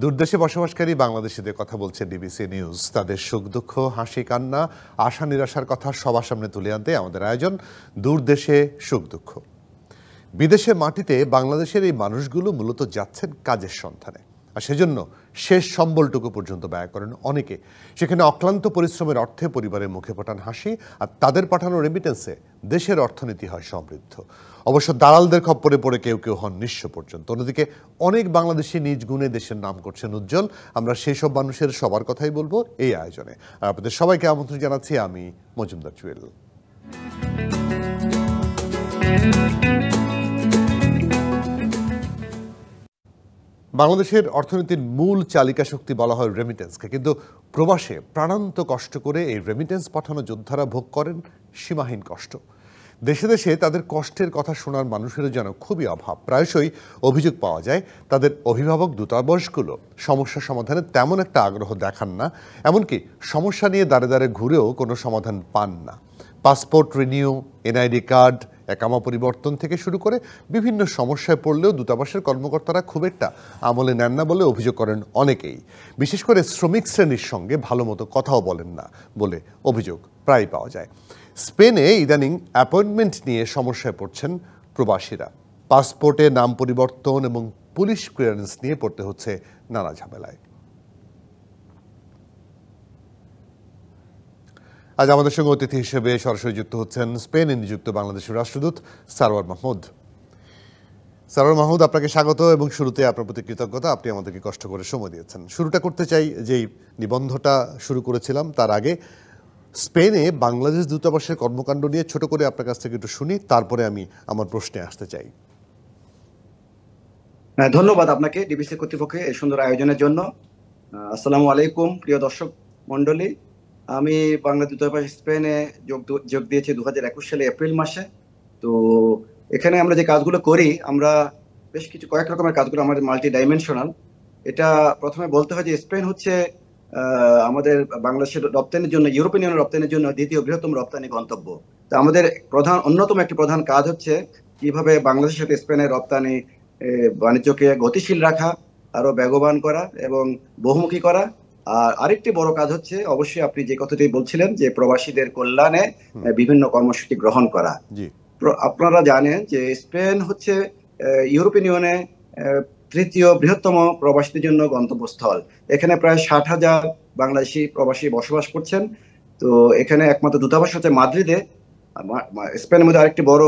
দূরদেশে বসবাসকারী বাংলাদেশিদের কথা বলছে ডিবিসি নিউজ। তাদের সুখ দুঃখ, হাসি কান্না, আশা নিরাশার কথা সবার সামনে তুলে আনতে আমাদের আয়োজন দূরদেশে সুখ দুঃখ। বিদেশের মাটিতে বাংলাদেশের এই মানুষগুলো মূলত যাচ্ছেন কাজের সন্ধানে, আর সেজন্য শেষ সম্বলটুকু পর্যন্ত ব্যয় করেন অনেকে। সেখানে অক্লান্ত পরিশ্রমের অর্থে পরিবারের মুখে ফোটান হাসি, আর তাদের পাঠানো রেমিটেন্সে দেশের অর্থনীতি হয় সমৃদ্ধ। অবশ্য দালালদের খপ্পরে পড়ে কেউ কেউ হন নিঃস্ব পর্যন্ত। অন্যদিকে অনেক বাংলাদেশি নিজ গুণে দেশের নাম করছেন উজ্জ্বল। আমরা সেই সব মানুষের সবার কথাই বলবো এই আয়োজনে। আর আপনাদের সবাইকে আমন্ত্রণ জানাচ্ছি আমি মজুমদার জুয়েল। বাংলাদেশের অর্থনীতির মূল চালিকা শক্তি বলা হয় রেমিটেন্সকে, কিন্তু প্রবাসে প্রাণান্ত কষ্ট করে এই রেমিটেন্স পাঠানো যোদ্ধারা ভোগ করেন সীমাহীন কষ্ট। দেশে দেশে তাদের কষ্টের কথা শোনার মানুষেরও যেন খুবই অভাব। প্রায়শই অভিযোগ পাওয়া যায় তাদের অভিভাবক দূতাবাসগুলো সমস্যা সমাধানে তেমন একটা আগ্রহ দেখান না, এমনকি সমস্যা নিয়ে দাঁড়ে দাঁড়ে ঘুরেও কোনো সমাধান পান না। পাসপোর্ট রিনিউ, এনআইডি কার্ড, একামা পরিবর্তন থেকে শুরু করে বিভিন্ন সমস্যায় পড়লেও দূতাবাসের কর্মকর্তারা খুব একটা আমলে নেন না বলে অভিযোগ করেন অনেকেই। বিশেষ করে শ্রমিক শ্রেণীর সঙ্গে ভালো মতো কথাও বলেন না বলে অভিযোগ প্রায় পাওয়া যায়। স্পেনে ইদানিং অ্যাপয়েন্টমেন্ট নিয়ে সমস্যায় পড়ছেন প্রবাসীরা। পাসপোর্টে নাম পরিবর্তন এবং পুলিশ ক্লিয়ারেন্স নিয়ে পড়তে হচ্ছে নানা ঝামেলায়। আজ আমাদের সঙ্গে অতিথি হিসেবে সরাসরি যুক্ত হচ্ছেন স্পেনে নিযুক্ত বাংলাদেশের রাষ্ট্রদূত সারওয়ার মাহমুদ। সারওয়ার মাহমুদ, আপনাকে স্বাগত এবং শুরুতে আপনার প্রতি কৃতজ্ঞতা, আপনি আমাদেরকে কষ্ট করে সময় দিয়েছেন। শুরুটা করতে চাই, যেই নিবন্ধটা শুরু করেছিলাম তার আগে স্পেনে বাংলাদেশ দূতাবাসের কর্মকাণ্ড নিয়ে ছোট করে আপনার কাছ থেকে একটু শুনি, তারপরে আমি আমার প্রশ্নে আসতে চাই। ধন্যবাদ আপনাকে ডিবিসি কর্তৃপক্ষে এই সুন্দর আয়োজনের জন্য। আসসালামু আলাইকুম প্রিয় দর্শক মন্ডলী। আমি বাংলাদেশ দূতাবাস স্পেনে যোগ দিয়েছি 2021 সালে এপ্রিল মাসে। তো এখানে আমরা যে কাজগুলো করি, আমরা বেশ কয়েক রকমের কাজগুলো আমাদের মাল্টি ডাইমেনশনাল। এটা প্রথমে বলতে হয় যে স্পেন হচ্ছে আমাদের বাংলাদেশের রপ্তানির জন্য, ইউরোপিয়ান ইউনিয়ন রপ্তানির জন্য দ্বিতীয় বৃহত্তম রপ্তানি গন্তব্য। তো আমাদের অন্যতম একটি প্রধান কাজ হচ্ছে কিভাবে বাংলাদেশের সাথে স্পেনের রপ্তানি বাণিজ্যকে গতিশীল রাখা, আরো বেগবান করা এবং বহুমুখী করা। আর আরেকটি বড় কাজ হচ্ছে অবশ্যই আপনি যে কথাটি বলছিলেন যে প্রবাসীদের কল্যাণে বিভিন্ন কর্মসূচি গ্রহণ করা। আপনারা জানেন যে স্পেন হচ্ছে ইউরোপিয়ান ইউনিয়নে তৃতীয় বৃহত্তম প্রবাসীদের জন্য গন্তব্যস্থল। এখানে প্রায় 60,000 বাংলাদেশি প্রবাসী বসবাস করছেন। তো এখানে একমাত্র দূতাবাস হচ্ছে মাদ্রিদে। স্পেনের মধ্যে আরেকটি বড়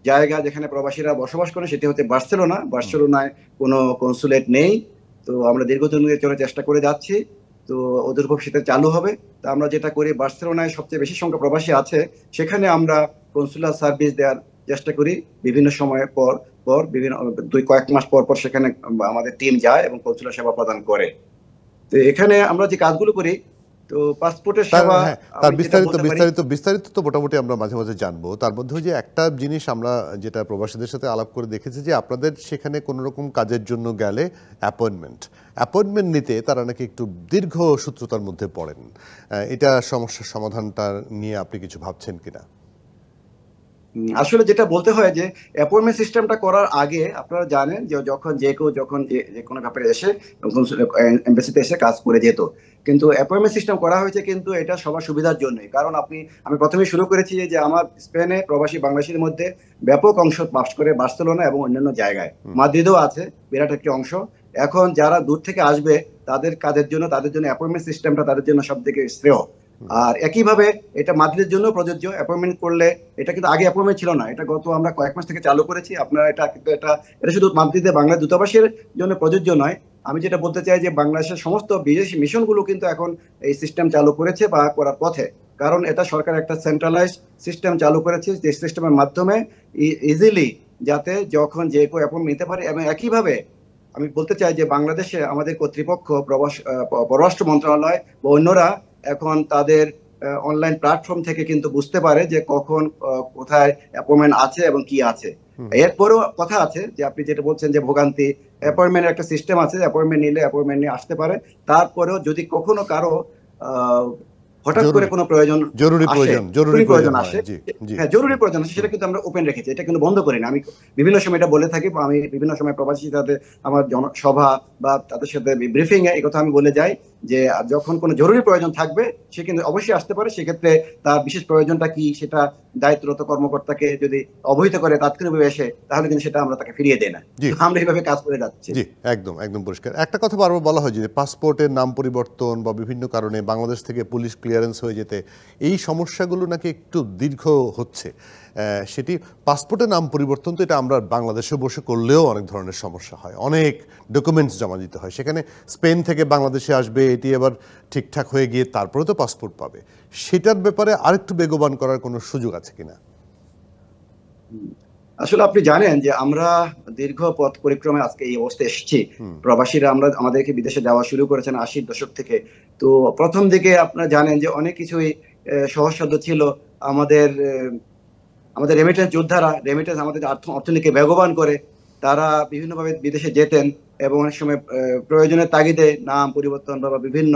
জায়গা যেখানে প্রবাসীরা বসবাস করে সেটি হচ্ছে বার্সেলোনায় কোনো কনসুলেট নেই। তো আমরা দীর্ঘদিন ধরে চেষ্টা করে যাচ্ছি, তো ওদের ভবিষ্যতে চালু হবে। তো আমরা যেটা করি, বার্সেলোনায় সবচেয়ে বেশি সংখ্যা প্রবাসী আছে, সেখানে আমরা কনসুলার সার্ভিস দেওয়ার চেষ্টা করি। বিভিন্ন সময় পর কয়েক মাস পর সেখানে আমাদের টিম যায় এবং কনসুলার সেবা প্রদান করে। তো এখানে আমরা যে কাজগুলো করি, তো পাসপোর্টের সেবা তার বিস্তারিত তো মোটামুটি আমরা মাঝে মাঝে জানবো। তার মধ্যে যে একটা জিনিস আমরা যেটা প্রবাসীদের সাথে আলাপ করে দেখেছি, যে আপনাদের সেখানে কোনো রকম কাজের জন্য গেলে অ্যাপয়েন্টমেন্ট নিতে তারা নাকি একটু দীর্ঘ সূত্রতার মধ্যে পড়েন। এটা সমস্যার সমাধানটা নিয়ে আপনি কিছু ভাবছেন কিনা? আসলে যেটা বলতে হয় যে অ্যাপয়েন্টমেন্ট সিস্টেমটা করার আগে আপনারা জানেন যে যখন যে কোনো ব্যাপারে এসে এমবাসিতে এসে কাজ করে যেত, কিন্তু অ্যাপয়েন্টমেন্ট সিস্টেম করা হয়েছে কিন্তু এটা সবার সুবিধার জন্যই। কারণ আমি প্রথমে শুরু করেছি যে আমার স্পেনে প্রবাসী বাংলাদেশীর মধ্যে ব্যাপক অংশ বাস করে বার্সেলোনা এবং অন্যান্য জায়গায়, মাদ্রিদও আছে বিরাট একটি অংশ। এখন যারা দূর থেকে আসবে তাদের কাজের জন্য অ্যাপয়েন্টমেন্ট সিস্টেমটা তাদের জন্য সব থেকে শ্রেয়। আর একইভাবে এটা মাদ্রিদের জন্য প্রযোজ্য। অ্যাপয়েন্টমেন্ট করলে, এটা কিন্তু আগে অ্যাপয়েন্টমেন্ট ছিল না, এটা আমরা কয়েক মাস থেকে চালু করেছি। আপনারা এটা শুধু মাদ্রিদে বাংলাদেশ দূতাবাসের জন্য প্রযোজ্য নয়। আমি যেটা বলতে চাই যে বাংলাদেশের সমস্ত বিদেশি মিশনগুলো কিন্তু এখন এই সিস্টেম চালু করেছে বা করার পথে। কারণ এটা সরকার একটা সেন্ট্রালাইজ সিস্টেম চালু করেছে, যে সিস্টেমের মাধ্যমে ইজিলি যাতে যখন যে কেউ অ্যাপয়েন্টমেন্ট নিতে পারে। এবং একইভাবে আমি বলতে চাই যে বাংলাদেশে আমাদের কর্তৃপক্ষ, পররাষ্ট্র মন্ত্রণালয় বা অন্যরা এখন তাদের অনলাইন প্ল্যাটফর্ম থেকে কিন্তু বুঝতে পারে যে কখন কোথায় অ্যাপয়েন্টমেন্ট আছে এবং কি আছে। এরপরেও কথা আছে যে আপনি যেটা বলছেন যে ভোগান্তি, অ্যাপয়েন্টমেন্টের একটা সিস্টেম আছে, অ্যাপয়েন্টমেন্ট নিয়ে আসতে পারে। তারপরেও যদি কখনো কারো হঠাৎ করে কোনো প্রয়োজন জরুরি প্রয়োজন আসে, হ্যাঁ জরুরি প্রয়োজন আসে, সেটা কিন্তু আমরা ওপেন রেখেছি, এটা কিন্তু বন্ধ করিনি। আমি বিভিন্ন সময় এটা বলে থাকি, আমি বিভিন্ন সময় প্রবাসীর সাথে আমার সভা বা তাদের সাথে ব্রিফিং এ এই কথা আমি বলে যাই যে যখন কোনো জরুরি প্রয়োজন থাকবে সে কিন্তু অবশ্যই আসতে পারে। সেক্ষেত্রে তার বিশেষ প্রয়োজনটা কি সেটা দায়িত্বরত কর্মকর্তাকে যদি অবহিত করে তাৎক্ষণিকভাবে এসে, তাহলে কিন্তু সেটা আমরা তাকে ফিরিয়ে দেই না। আমরা এইভাবে কাজ করে যাচ্ছি। জি, একদম একদম পরিষ্কার। একটা কথা বারবার বলা হয় যে পাসপোর্টের নাম পরিবর্তন বা বিভিন্ন কারণে বাংলাদেশ থেকে পুলিশ ক্লিয়ারেন্স হয়ে যেতে এই সমস্যাগুলো নাকি একটু দীর্ঘ হচ্ছে। সেটি পাসপোর্টের নাম পরিবর্তন তো এটা আমরা বাংলাদেশে বসে করলেও অনেক ধরনের সমস্যা হয়, অনেক ডকুমেন্টস জমা দিতে হয়। সেখানে স্পেন থেকে বাংলাদেশে আসবে, এটি এবার ঠিকঠাক হয়ে গিয়ে তারপরে তো পাসপোর্ট পাবে। সেটার ব্যাপারে আরেকটু বেগবান করার কোনো সুযোগ আছে কিনা? আসলে আপনি জানেন যে আমরা দীর্ঘ পথ পরিক্রমায় আজকে এই অবস্থায় এসেছি। প্রবাসীরা আমাদেরকে বিদেশে যাওয়া শুরু করেছেন 80-র দশক থেকে। তো প্রথম দিকে আপনারা জানেন যে অনেক কিছুই সহজসাধ্য ছিল। আমাদের রেমিটেন্স যোদ্ধারা, রেমিটেন্স আমাদের অর্থনীতিকে বেগবান করে তারা বিভিন্নভাবে বিদেশে যেতেন এবং অনেক সময় প্রয়োজনের তাগিদে নাম পরিবর্তন বা বিভিন্ন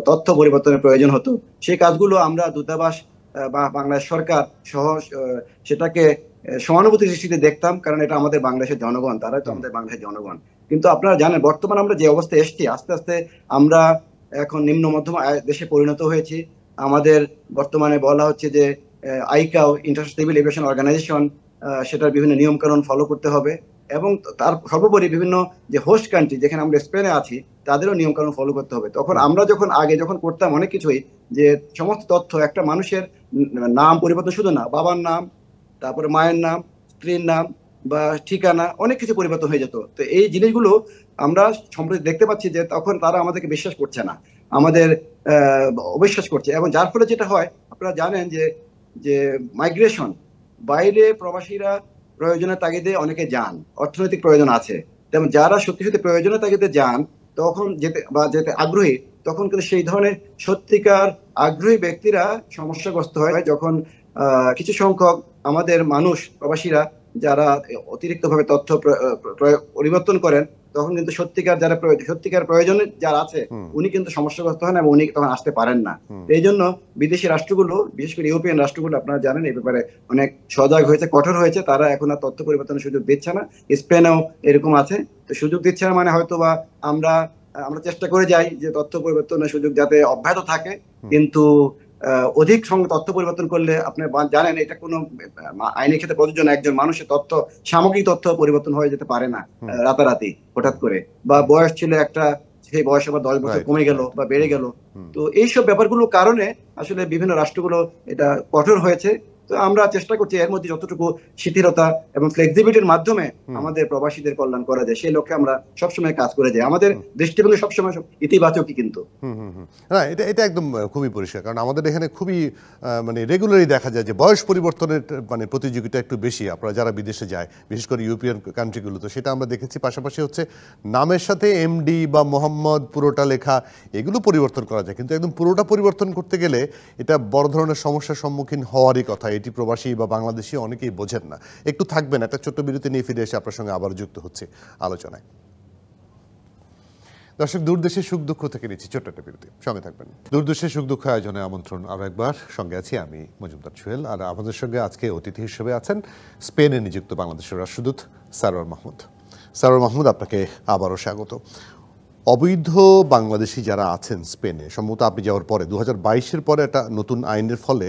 তথ্য পরিবর্তনের প্রয়োজন হতো। সেই কাজগুলো আমরা দূতাবাস বা বাংলাদেশ সরকার সহ সেটাকে সহানুভূতির দৃষ্টিতে দেখতাম, কারণ এটা আমাদের বাংলাদেশের জনগণ, তারাই তো আমাদের বাংলাদেশের জনগণ। কিন্তু আপনারা জানেন বর্তমানে আমরা যে অবস্থায় এসেছি, আস্তে আস্তে আমরা এখন নিম্ন মধ্যম দেশে পরিণত হয়েছি। আমাদের বর্তমানে বলা হচ্ছে যে ICAO, international civil aviation organisation, সেটার বিভিন্ন নিয়মকানুন ফলো করতে হবে এবং তার সর্বোপরি বিভিন্ন যে হোস্ট কান্ট্রি যেখানে আমরা স্পেনে আছি তাদেরও নিয়মকানুন ফলো করতে হবে। তখন আমরা আগে করতাম অনেক কিছুই, যে সমস্ত তথ্য একটা মানুষের নাম পরিবর্তন শুধু না, বাবার নাম, তারপরে মায়ের নাম, স্ত্রীর নাম বা ঠিকানা, অনেক কিছু পরিবর্তন হয়ে যেত। তো এই জিনিসগুলো আমরা সম্প্রতি দেখতে পাচ্ছি যে তখন তারা আমাদেরকে বিশ্বাস করছে না, আমাদের অবিশ্বাস করছে, এবং যার ফলে যেটা হয় আপনারা জানেন যে মাইগ্রেশন, বাইরে প্রবাসীরা প্রয়োজনের তাগিদে অনেকে যান, অর্থনৈতিক প্রয়োজন আছে, তেমন যারা সত্যি সত্যি প্রয়োজনের তাগিদে যান তখন যেতে আগ্রহী, তখন কিন্তু সেই ধরনের সত্যিকার আগ্রহী ব্যক্তিরা সমস্যাগ্রস্ত হয় যখন কিছু সংখ্যক আমাদের মানুষ প্রবাসীরা যারা অতিরিক্তভাবে তথ্য পরিবর্তন করেন, তখন কিন্তু সত্যিকার প্রয়োজনে যারা আছে উনি কিন্তু সমস্যাগ্রস্ত হন এবং উনি তখন আসতে পারেন না। এই জন্য বিদেশি রাষ্ট্রগুলো, বিশেষ করে ইউরোপিয়ান রাষ্ট্রগুলো আপনারা জানেন এই ব্যাপারে অনেক সজাগ হয়েছে, কঠোর হয়েছে। তারা এখন আর তথ্য পরিবর্তনের সুযোগ দিচ্ছে না। স্পেনেও এরকম আছে। তো সুযোগ দিচ্ছে না মানে হয়তো বা আমরা চেষ্টা করে যাই যে তথ্য পরিবর্তনের সুযোগ যাতে অব্যাহত থাকে, কিন্তু অধিক সঙ্গে তথ্য পরিবর্তন করলে আপনি জানেন এটা কোনো আইনের ক্ষেত্রে প্রযোজ্য না। একজন মানুষের তথ্য, সামগ্রিক তথ্য পরিবর্তন হয়ে যেতে পারে না রাতারাতি হঠাৎ করে, বা বয়স ছিল একটা, সেই বয়স আবার 10 বছর কমে গেল বা বেড়ে গেল। তো এইসব ব্যাপারগুলোর কারণে আসলে বিভিন্ন রাষ্ট্রগুলো এটা কঠোর হয়েছে। তো আমরা চেষ্টা করছি এর মধ্যে যতটুকু শিথিলতা এবং ফ্লেক্সিবিলিটির মাধ্যমে আমাদের প্রবাসীদের কল্যাণ করা যায় সেই লক্ষ্যে আমরা সবসময় কাজ করে যাই। আমাদের দৃষ্টিভঙ্গি সবসময় ইতিবাচকই কিন্তু। না, এটা একদম খুবই পরিষ্কার, কারণ আমাদের এখানে খুবই মানে রেগুলারই দেখা যায় যে বয়স পরিবর্তনের মানে প্রতিযোগিতা একটু বেশি। আপনারা যারা বিদেশে যায়, বিশেষ করে ইউরোপিয়ান কান্ট্রিগুলো, তো সেটা আমরা দেখেছি। পাশাপাশি হচ্ছে নামের সাথে এমডি বা মোহাম্মদ পুরোটা লেখা, এগুলো পরিবর্তন করা যায়, কিন্তু একদম পুরোটা পরিবর্তন করতে গেলে এটা বড় ধরনের সমস্যার সম্মুখীন হওয়ারই কথা। এটি প্রবাসী বা বাংলাদেশি অনেকেই বোঝেন না। একটু থাকবেন, একটা ছোট্ট বিরতি নিয়ে ফিরে এসে আপনার সঙ্গে আবার যুক্ত হচ্ছে আলোচনায়। দর্শক, দূরদেশের সুখ দুঃখ থেকে নিচ্ছি ছোট্ট একটা বিরতি, সঙ্গে থাকবেন। দূরদেশের সুখ দুঃখ আয়োজনে আমন্ত্রণ আরও একবার। সঙ্গে আছি আমি মজুমদার সোহেল, আর আমাদের সঙ্গে আজকে অতিথি হিসেবে আছেন স্পেনে নিযুক্ত বাংলাদেশের রাষ্ট্রদূত সারোয়ার মাহমুদ। সারোয়ার মাহমুদ, আপনাকে আবারও স্বাগত। অবৈধ বাংলাদেশি যারা আছেন স্পেনে, সম্ভবত আপনি যাওয়ার পরে 2022-এর পরে একটা নতুন আইনের ফলে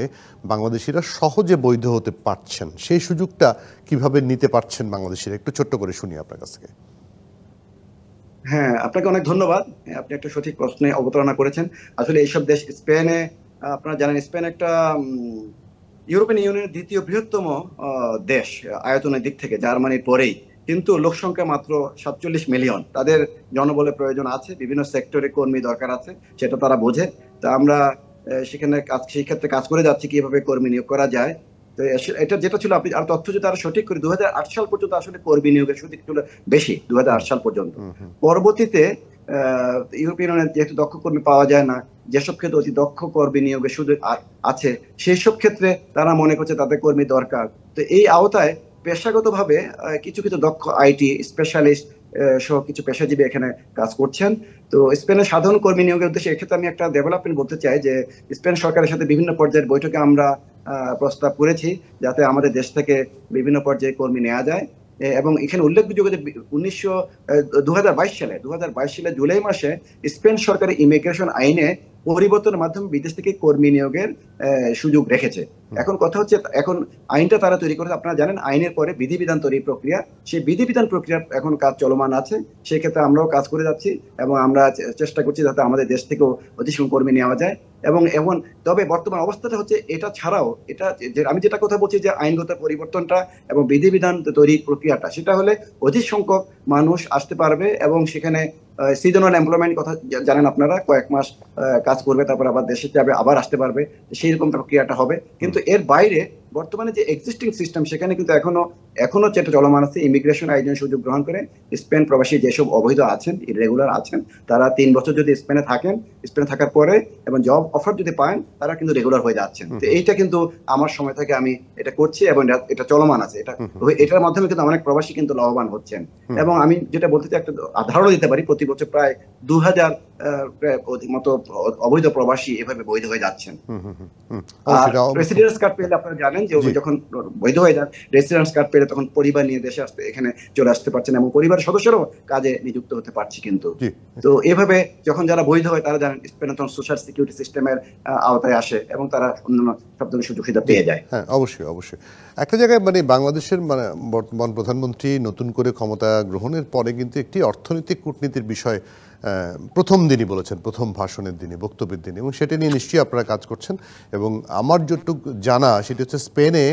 বাংলাদেশিরা সহজে বৈধ হতে পারছেন, সেই সুযোগটা কিভাবে নিতে পারছেন বাংলাদেশিরা, একটু ছোট্ট করে শুনি আপনার কাছ থেকে। হ্যাঁ, আপনাকে অনেক ধন্যবাদ। আপনি একটা সঠিক প্রশ্নে অবতারণা করেছেন। আসলে এইসব দেশ, স্পেনে আপনারা জানেন স্পেন একটা ইউরোপিয়ান ইউনিয়নের দ্বিতীয় বৃহত্তম দেশ আয়তনের দিক থেকে, জার্মানির পরেই, কিন্তু লোক সংখ্যা মাত্র 47 মিলিয়ন। তাদের জনবলের প্রয়োজন আছে, বিভিন্ন সেক্টরে কর্মী দরকার আছে, সেটা তারা বোঝে। তো আমরা সেখানে সেই ক্ষেত্রে কাজ করে যাচ্ছি কিভাবে কর্মী নিয়োগ করা যায়। তো এটা যেটা ছিল, আপনি আর তথ্য যদি আরো সঠিক করে, 2008 সাল পর্যন্ত আসলে কর্মী নিয়োগের সুযোগ ছিল বেশি, 2008 সাল পর্যন্ত। পরবর্তীতে ইউরোপিয়ান ইউনিয়ন যেহেতু দক্ষ কর্মী পাওয়া যায় না, যেসব ক্ষেত্রে অতি দক্ষ কর্মী নিয়োগের সুযোগ আছে সেই সব ক্ষেত্রে তারা মনে করছে তাদের কর্মী দরকার। তো এই আওতায় পেশাগতভাবে কিছু কিছু দক্ষ আইটি স্পেশালিস্ট সহ কিছু পেশাজীবী এখানে কাজ করছেন। তো স্পেনের সাধারণ কর্মী নিয়োগের উদ্দেশ্যে এক্ষেত্রে আমি একটা ডেভেলপমেন্ট বলতে চাই যে স্পেন সরকারের সাথে বিভিন্ন পর্যায়ের বৈঠকে আমরা প্রস্তাব করেছি যাতে আমাদের দেশ থেকে বিভিন্ন পর্যায়ে কর্মী নেওয়া যায়। এবং এখানে উল্লেখযোগ্য যে 2022 সালে জুলাই মাসে স্পেন সরকারের ইমিগ্রেশন আইনে পরিবর্তনের মাধ্যমে বিদেশ থেকে কর্মী নিয়োগের সুযোগ রেখেছে। এখন কথা হচ্ছে, এখন আইনটা তারা তৈরি করেছে, আপনারা জানেন আইনের পরে বিধিবিধান তৈরি প্রক্রিয়া, সেই বিধিবিধান প্রক্রিয়া এখন কাজ চলমান আছে। সেই ক্ষেত্রে আমরাও কাজ করে যাচ্ছি এবং আমরা চেষ্টা করছি যাতে আমাদের দেশ থেকেও অধিক সংখ্যক কর্মী নেওয়া যায়। এবং এখন তবে বর্তমান অবস্থাটা হচ্ছে এটা ছাড়াও, এটা আমি যেটা কথা বলছি যে আইনগত পরিবর্তনটা এবং বিধিবিধান তৈরি প্রক্রিয়াটা, সেটা হলে অধিক সংখ্যক মানুষ আসতে পারবে এবং সেখানে সিজনাল এমপ্লয়মেন্ট কথা জানেন আপনারা, কয়েক মাস কাজ করবে তারপর আবার দেশে যাবে, আবার আসতে পারবে, সেই রকম প্রক্রিয়াটা হবে। কিন্তু এর বাইরে বর্তমানে যে এক্সিস্টিং সিস্টেম সেখানে কিন্তু এখনো যেটা চলমান আছে, ইমিগ্রেশন আইনের সুযোগ গ্রহণ করে স্পেন প্রবাসী যেসব অবৈধ আছেন, ইরেগুলার আছেন, তারা 3 বছর যদি স্পেনে থাকেন, স্পেনে থাকার পরে এবং জব অফার যদি পান, তারা কিন্তু রেগুলার হয়ে যাচ্ছেন। তো এইটা কিন্তু আমার সময় থেকে আমি এটা করছি এবং এটা চলমান আছে। এটার মাধ্যমে কিন্তু অনেক প্রবাসী কিন্তু লাভবান হচ্ছেন। এবং আমি যেটা বলতে চাই, একটা ধারণা দিতে পারি, প্রতি বছর প্রায় 2000 মতো অবৈধ প্রবাসী এভাবে বৈধ হয়ে যাচ্ছেন। রেসিডেন্স কার্ড পেলে আপনারা জানেন যে যখন বৈধ হয়ে যান, রেসিডেন্স কার্ড পেলে তখন পরিবার নিয়ে দেশে আসতে, এখানে চলে আসতে পারছেন এবং পরিবারের সদস্যরাও কাজে নিযুক্ত হতে পারছে। কিন্তু তো এভাবে যখন যারা বৈধ হয় তারা জানেন স্পেনে তখন সোশ্যাল সিকিউরিটি সিস্টেমের আওতায় আসে এবং তারা অন্যান্য সব ধরনের সুযোগ সুবিধা পেয়ে যায়। হ্যাঁ, অবশ্যই অবশ্যই। একটা জায়গায় মানে বাংলাদেশের মানে বর্তমান প্রধানমন্ত্রী নতুন করে ক্ষমতা গ্রহণের পরে কিন্তু একটি অর্থনৈতিক কূটনীতির বিষয় প্রথম দিনই বলেছেন, প্রথম ভাষণের দিনে, বক্তব্যের দিনে, এবং সেটা নিয়ে নিশ্চয়ই আপনারা কাজ করছেন। এবং আমার যতটুকু জানা সেটি হচ্ছে স্পেনে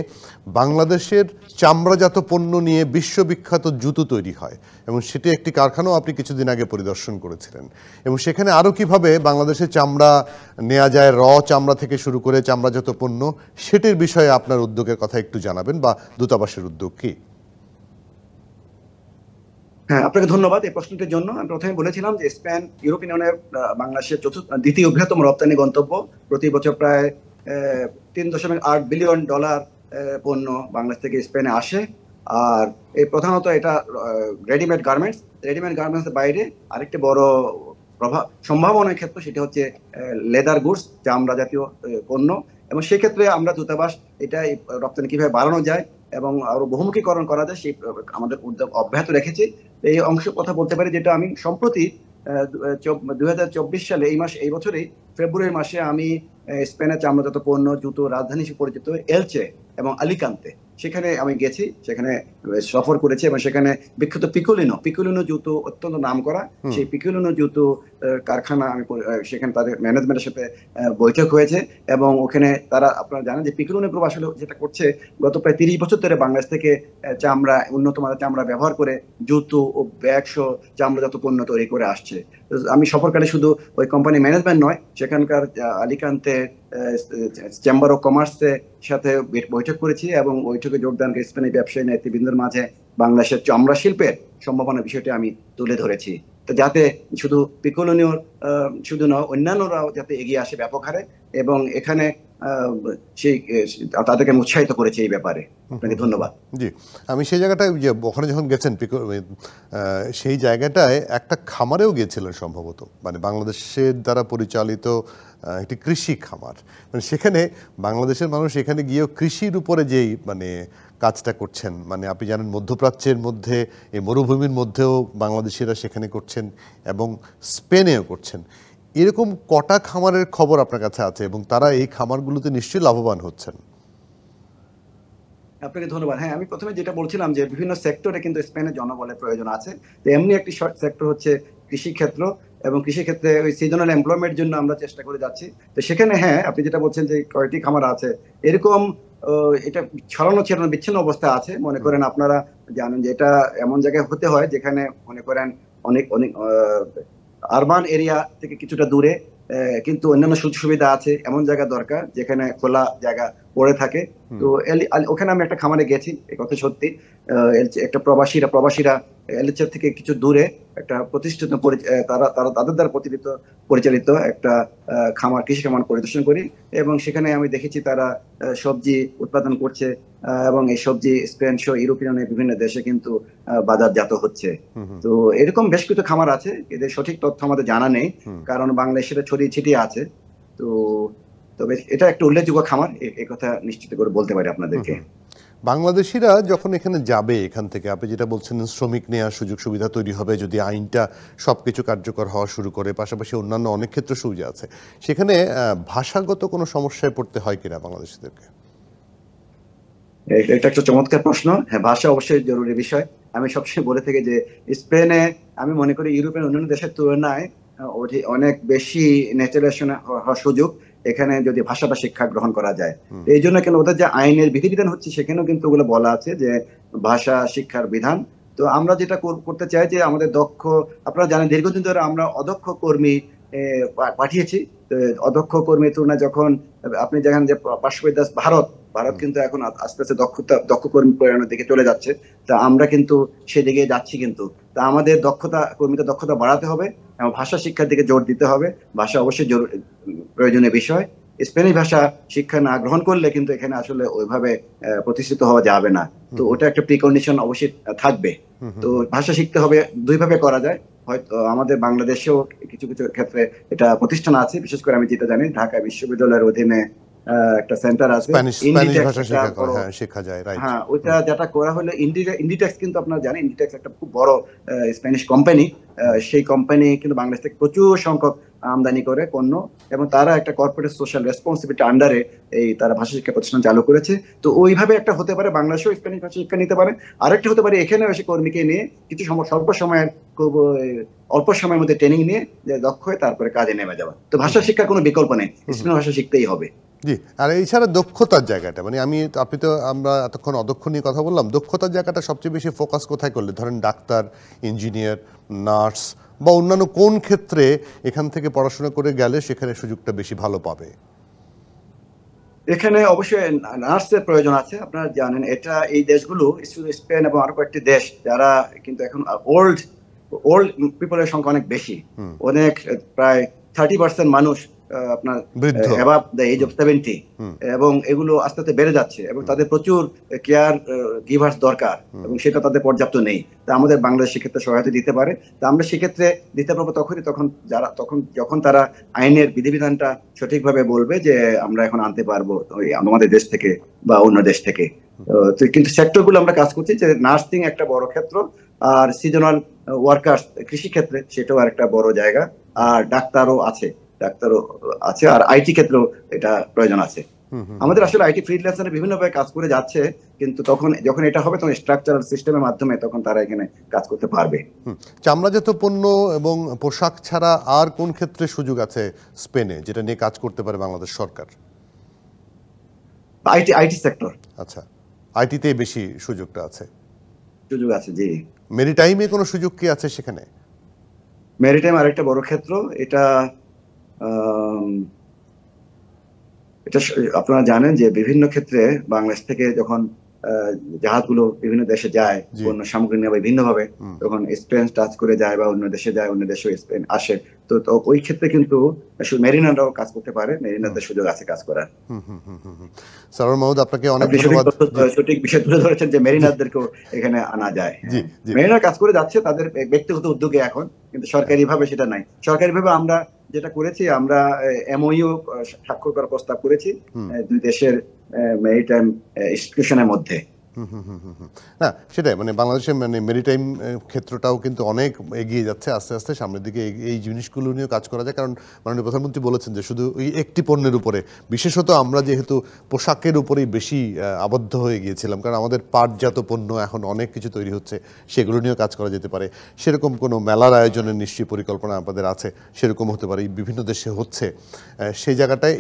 বাংলাদেশের চামড়াজাত পণ্য নিয়ে বিশ্ববিখ্যাত জুতো তৈরি হয় এবং সেটি একটি কারখানাও আপনি কিছুদিন আগে পরিদর্শন করেছিলেন। এবং সেখানে আরও কিভাবে বাংলাদেশের চামড়া নেওয়া যায়, চামড়া থেকে শুরু করে চামড়াজাত পণ্য, সেটির বিষয়ে আপনার উদ্যোগের কথা একটু জানাবেন, বা দূতাবাসের উদ্যোগ কি? হ্যাঁ, আপনাকে ধন্যবাদ এই প্রশ্নটির জন্য। আমি প্রথমে বলেছিলাম যে স্পেন ইউরোপিয়ান ইউনিয়নের বাংলাদেশের দ্বিতীয় বৃহত্তম রপ্তানি গন্তব্য। প্রতি বছর প্রায় $3.8 বিলিয়ন পণ্য বাংলাদেশ থেকে স্পেনে আসে। আর এই প্রধানত এটা রেডিমেড গার্মেন্টসের বাইরে আরেকটি বড় সম্ভাবনার ক্ষেত্র, সেটা হচ্ছে লেদার গুডস, চামড়া জাতীয় পণ্য। এবং সেক্ষেত্রে আমরা দূতাবাস এটা রপ্তানি কিভাবে বাড়ানো যায় এবং আরো বহুমুখীকরণ করা যায় সেই আমাদের উদ্যোগ অব্যাহত রেখেছি। এই অংশ কথা বলতে পারি যেটা আমি সম্প্রতি 2024 সালে এই বছরেই ফেব্রুয়ারি মাসে আমি স্পেনের চামড়াজাত পণ্য, জুতো রাজধানী হিসেবে পরিচিত এলচে এবং আলিকান্তে, সেখানে আমি গেছি, সেখানে সফর করেছি এবং সেখানে বিখ্যাত পিকুলিনো জুতো অত্যন্ত নাম করা, সেই পিকুলিনো জুতো কারখানা আমি সেখানে তাদের ম্যানেজমেন্টের সাথে বৈঠক হয়েছে। এবং ওখানে তারা, আপনারা জানেন যে পিকুলিনো গ্রুপ আসলে যেটা করছে, গত প্রায় 30 বছর ধরে বাংলাদেশ থেকে উন্নত মানের চামড়া ব্যবহার করে জুতো ও ব্যাগ সহ চামড়াজাত পণ্য তৈরি করে আসছে। আমি সফরকালে শুধু ওই কোম্পানি ম্যানেজমেন্ট নয়, সেখানকার আলিকান্তে চেম্বার অফ কমার্সের সাথে বৈঠক করেছি এবং বৈঠকে যোগদান করে স্পেনের ব্যবসায়ী নেতৃবৃন্দের মাঝে বাংলাদেশের চামড়া শিল্পের সম্ভাবনা বিষয়টি আমি তুলে ধরেছি, যাতে শুধু পিকুলিনোর শুধু নয়, অন্যান্যরাও যাতে এগিয়ে আসে ব্যাপক হারে এবং এখানে তাদেরকে উৎসাহিত করেছে এই ব্যাপারে। আপনাকে ধন্যবাদ। জি, আমি সেই জায়গাটায় যে ওখানে যখন গেছেন, সেই জায়গাটায় একটা খামারেও গিয়েছিলেন সম্ভবত, মানে বাংলাদেশের দ্বারা পরিচালিত একটি কৃষি খামার। মানে সেখানে বাংলাদেশের মানুষ এখানে গিয়েও কৃষির উপরে যেই মানে কাজটা করছেন, মানে আপনি জানেন মধ্যপ্রাচ্যের মধ্যে, এই মরুভূমির মধ্যেও বাংলাদেশিরা সেখানে করছেন এবং স্পেনেও করছেন। এরকম কটা খামারের খবর আপনার কাছে আছে এবং তারা এই খামারগুলোতে নিশ্চয়ই লাভবান হচ্ছেন? আপনাকে ধন্যবাদ। হ্যাঁ, আমি প্রথমে যেটা বলছিলাম যে বিভিন্ন সেক্টরে কিন্তু স্পেনের জনবলের প্রয়োজন আছে। তো এমনি একটি সেক্টর হচ্ছে কৃষি ক্ষেত্র এবং কৃষি ক্ষেত্রে ওই সিজনাল এমপ্লয়মেন্ট জন্য আমরা চেষ্টা করে যাচ্ছি। তো সেখানে হ্যাঁ, আপনি যেটা বলছেন যে কয়টি খামার আছে, এরকম এটা ছড়ানো বিচ্ছিন্ন অবস্থা আছে। মনে করেন আপনারা জানেন যে এটা এমন জায়গায় হতে হয় যেখানে মনে করেন অনেক আরবান এরিয়া থেকে কিছুটা দূরে, কিন্তু অন্যান্য সুযোগ সুবিধা আছে, এমন জায়গা দরকার যেখানে খোলা জায়গা পড়ে থাকে। তো ওখানে আমি একটা খামারে গেছি, এই কথা সত্যি। একটা প্রবাসীরা এলএচএফ থেকে কিছু দূরে একটা প্রতিষ্ঠিত তারা তারা তাদের দ্বারা পরিচালিত একটা কৃষি খামার পরিদর্শন করি, এবং সেখানে আমি দেখেছি তারা সবজি উৎপাদন করছে, এবং এই সবজি স্পেন সহ ইউরোপিয়ানের বিভিন্ন দেশে কিন্তু বাজারজাত হচ্ছে। তো এরকম বেশ কিছু খামার আছে, এদের সঠিক তথ্য আমাদের জানা নেই, কারণ বাংলাদেশে ছড়িয়ে ছিটিয়ে আছে। তো তবে এটা একটা উল্লেখযোগ্য খামার, এই কথা নিশ্চিত করে বলতে পারি আপনাদেরকে। বাংলাদেশিরা যখন এখানে যাবে, এখান থেকে আপনি যেটা বলছেন শ্রমিক নেওয়ার সুযোগ সুবিধা তৈরি হবে যদি আইনটা সবকিছু কার্যকর হওয়া শুরু করে, পাশাপাশি অন্যান্য অনেক ক্ষেত্রে সুবিধা আছে, সেখানে ভাষাগত কোনো সমস্যায় পড়তে হয় কিনা বাংলাদেশিদেরকে? এটা একটা চমৎকার প্রশ্ন। হ্যাঁ, ভাষা অবশ্যই জরুরি বিষয়। আমি সবসময় বলে থাকি যে স্পেনে আমি মনে করি ইউরোপের অন্যান্য দেশের তুলনায় অনেক বেশি ন্যাচারালাইজেশন হওয়ার সুযোগ এখানে যদি ভাষাটা শিক্ষা গ্রহণ করা যায়। এই জন্য কেন ওদের যে আইনের বিধিবিধান হচ্ছে সেখানেও কিন্তু ওগুলো বলা আছে যে ভাষা শিক্ষার বিধান। তো আমরা যেটা করতে চাই যে আমাদের দক্ষ, আপনারা জানেন দীর্ঘদিন ধরে আমরা অদক্ষ কর্মী পাঠিয়েছি। অদক্ষ কর্মীর তুলনায় যখন আপনি দেখেন যে পার্শ্ববর্তী দেশ ভারত কিন্তু এখন আস্তে আস্তে দক্ষ কর্মী প্রেরণের দিকে চলে যাচ্ছে। তা আমরা কিন্তু সেদিকে যাচ্ছি। কিন্তু তা আমাদের কর্মীদের দক্ষতা বাড়াতে হবে এবং ভাষা শিক্ষার দিকে জোর দিতে হবে। ভাষা অবশ্যই প্রয়োজনীয় বিষয়। স্পেনিশ ভাষা শিক্ষা না গ্রহণ করলে কিন্তু এখানে আসলে ওইভাবে প্রতিষ্ঠিত হওয়া যাবে না। তো ওটা একটা প্রিকন্ডিশন অবশ্যই থাকবে। তো ভাষা শিখতে হবে, দুইভাবে করা যায়। হয়তো আমাদের বাংলাদেশেও কিছু কিছু ক্ষেত্রে এটা প্রতিষ্ঠান আছে, বিশেষ করে আমি যেটা জানি ঢাকা বিশ্ববিদ্যালয়ের অধীনে একটা সেন্টার আছে, হ্যাঁ, ওইটা যেটা করা হলো ইন্ডিটেক্স। কিন্তু আপনারা জানেন ইন্ডিটেক্স একটা খুব বড় স্প্যানিশ কোম্পানি। সেই কোম্পানি কিন্তু বাংলাদেশ থেকে প্রচুর সংখ্যক আমদানি করে পণ্য, এবং তারা একটা কর্পোরেট সোশ্যাল রেসপন্সিবিলিটি আন্ডারে তারা ভাষা শিক্ষা প্রতিষ্ঠান চালু করেছে। তো ওইভাবে একটা হতে পারে বাংলাদেশেও স্প্যানিশ ভাষা শিক্ষা নিতে পারে। আরেকটা হতে পারে এখানে এসে কর্মীকে নিয়ে কিছু অল্প সময়ের মধ্যে ট্রেনিং নিয়ে যে দক্ষ হয়ে তারপরে কাজে নেমে যাওয়া। তো ভাষা শিক্ষার কোনো বিকল্প নেই, স্পেনীয় ভাষা শিখতেই হবে। জি, আর এছাড়া দক্ষতার জায়গাটা, মানে আমরা এতক্ষণ অদক্ষ নিয়ে কথা বললাম, দক্ষতার জায়গাটা সবচেয়ে বেশি ফোকাস কোথায় করলে, ধরেন ডাক্তার, ইঞ্জিনিয়ার, নার্স বা অন্যান্য কোন ক্ষেত্রে এখান থেকে পড়াশোনা করে গেলে সেখানে সুযোগটা বেশি ভালো পাবে? এখানে অবশ্যই নার্সের প্রয়োজন আছে। আপনারা জানেন এটা এই দেশগুলো স্পেন এবং আরো কয়েকটি দেশ যারা কিন্তু এখন ওল্ড পিপলের সংখ্যা অনেক বেশি, অনেক প্রায় 30% মানুষ আপনার অ্যাবাভ দ্য এজ অফ 70, এবং এগুলো আস্তে আস্তে বেড়ে যাচ্ছে এবং তাদের প্রচুর কেয়ার গিভার্স দরকার এবং সেটা তাদের পর্যাপ্ত নেই। তা আমাদের বাংলাদেশ সেক্ষেত্রে সহায়তা দিতে পারে। তা আমরা সেক্ষেত্রে দিতে পারবো যখন তারা আইনের বিধিবিধানটা সঠিকভাবে বলবে যে আমরা এখন আনতে পারবো আমাদের দেশ থেকে বা অন্য দেশ থেকে। কিন্তু সেক্টরগুলো আমরা কাজ করছি, যে নার্সিং একটা বড় ক্ষেত্র, আর সিজনাল ওয়ার্কার্স কৃষি ক্ষেত্রে সেটাও একটা বড় জায়গা, আর ডাক্তারও আছে, আর আইটি ক্ষেত্রেও এটা প্রয়োজন আছে। আমাদের আসলে আইটি ফ্রিল্যান্সার বিভিন্নভাবে কাজ করে যাচ্ছে, কিন্তু যখন এটা হবে তখন স্ট্রাকচারাল সিস্টেমের মাধ্যমে তখন তারা এখানে কাজ করতে পারবে। চামড়াজাত পণ্য এবং পোশাক ছাড়া আর কোন ক্ষেত্রে সুযোগ আছে স্পেনে যেটা নিয়ে কাজ করতে পারে বাংলাদেশ সরকার? IT sector. আচ্ছা, আইটিতে বেশি সুযোগ আছে। জি। মেরিটাইমে কোনো সুযোগ কি আছে সেখানে? মেরিটাইম আরেকটা বড় ক্ষেত্র। এটা আপনারা জানেন যে বিভিন্ন ক্ষেত্রে বাংলাদেশ থেকে যখন জাহাজগুলো বিভিন্ন দেশে যায় পণ্য সামগ্রী নেওয়া বিভিন্নভাবে, তখন স্পেন টাচ করে যায় বা অন্য দেশে যায়, অন্য দেশে স্পেন আসে। তো ওই ক্ষেত্রে কিন্তু মেরিনারাও কাজ করতে পারে, মেরিনারদের সুযোগ আছে কাজ করার। সারোয়ার মাহমুদ, আপনাকে অনেক ধন্যবাদ। সঠিক বিষয় তুলে ধরেছেন যে মেরিনারদেরকেও এখানে আনা যায়। মেরিনার কাজ করে যাচ্ছে তাদের ব্যক্তিগত উদ্যোগে এখন, কিন্তু সরকারি ভাবে সেটা নাই। সরকারি ভাবে আমরা যেটা করেছি, আমরা এমওইউ স্বাক্ষর করার প্রস্তাব করেছি দুই দেশের মেরিটাইম ইনস্টিটিউশনের মধ্যে। না, সেটাই, মানে বাংলাদেশের মেরিটাইম ক্ষেত্রটাও কিন্তু অনেক এগিয়ে যাচ্ছে আস্তে আস্তে সামনের দিকে। এই জিনিসগুলো নিয়েও কাজ করা যায়, কারণ মাননীয় প্রধানমন্ত্রী বলেছেন যে শুধু ওই একটি পণ্যের উপরে, বিশেষত আমরা যেহেতু পোশাকের উপরেই বেশি আবদ্ধ হয়ে গিয়েছিলাম, কারণ আমাদের পাটজাত পণ্য এখন অনেক কিছু তৈরি হচ্ছে, সেগুলো নিয়েও কাজ করা যেতে পারে। সেরকম কোনো মেলার আয়োজনের নিশ্চয়ই পরিকল্পনা আমাদের আছে, সেরকম হতে পারে, বিভিন্ন দেশে হচ্ছে। সেই জায়গাটায়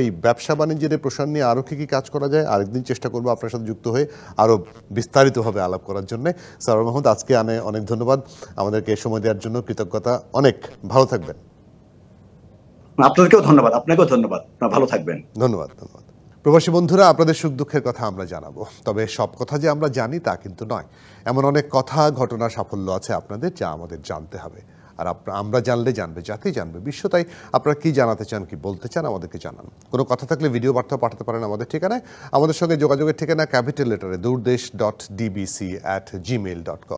এই ব্যবসা বাণিজ্যের প্রসার নিয়ে আরও কী কাজ করা যায় আরেকদিন চেষ্টা করবো আপনার সাথে যুক্ত হয়ে আরও বিস্তারিতভাবে আলাপ করার জন্য। সারোয়ার মাহমুদ, আজকে অনেক ধন্যবাদ আমাদেরকে সময় দেওয়ার জন্য, কৃতজ্ঞতা অনেক। ভালো থাকবেন। আপনাকেও ধন্যবাদ। ভালো থাকবেন। ধন্যবাদ। প্রবাসী বন্ধুরা, আপনাদের সুখ দুঃখের কথা আমরা জানাবো, তবে সব কথা যে আমরা জানি তা কিন্তু নয়। এমন অনেক কথা, ঘটনা, সাফল্য আছে আপনাদের, যা আমাদের জানতে হবে। আর আমরা জানলে জানবে, জাতি জানবে, বিশ্ব। তাই আপনারা কি জানাতে চান, কি বলতে চান, আমাদেরকে জানান। কোনো কথা থাকলে ভিডিও বার্তা পাঠাতে পারেন আমাদের ঠিকানায়। আমাদের সঙ্গে যোগাযোগের ঠিকানা ক্যাপিটাল লেটারে durdesh.dbc@gmail.com।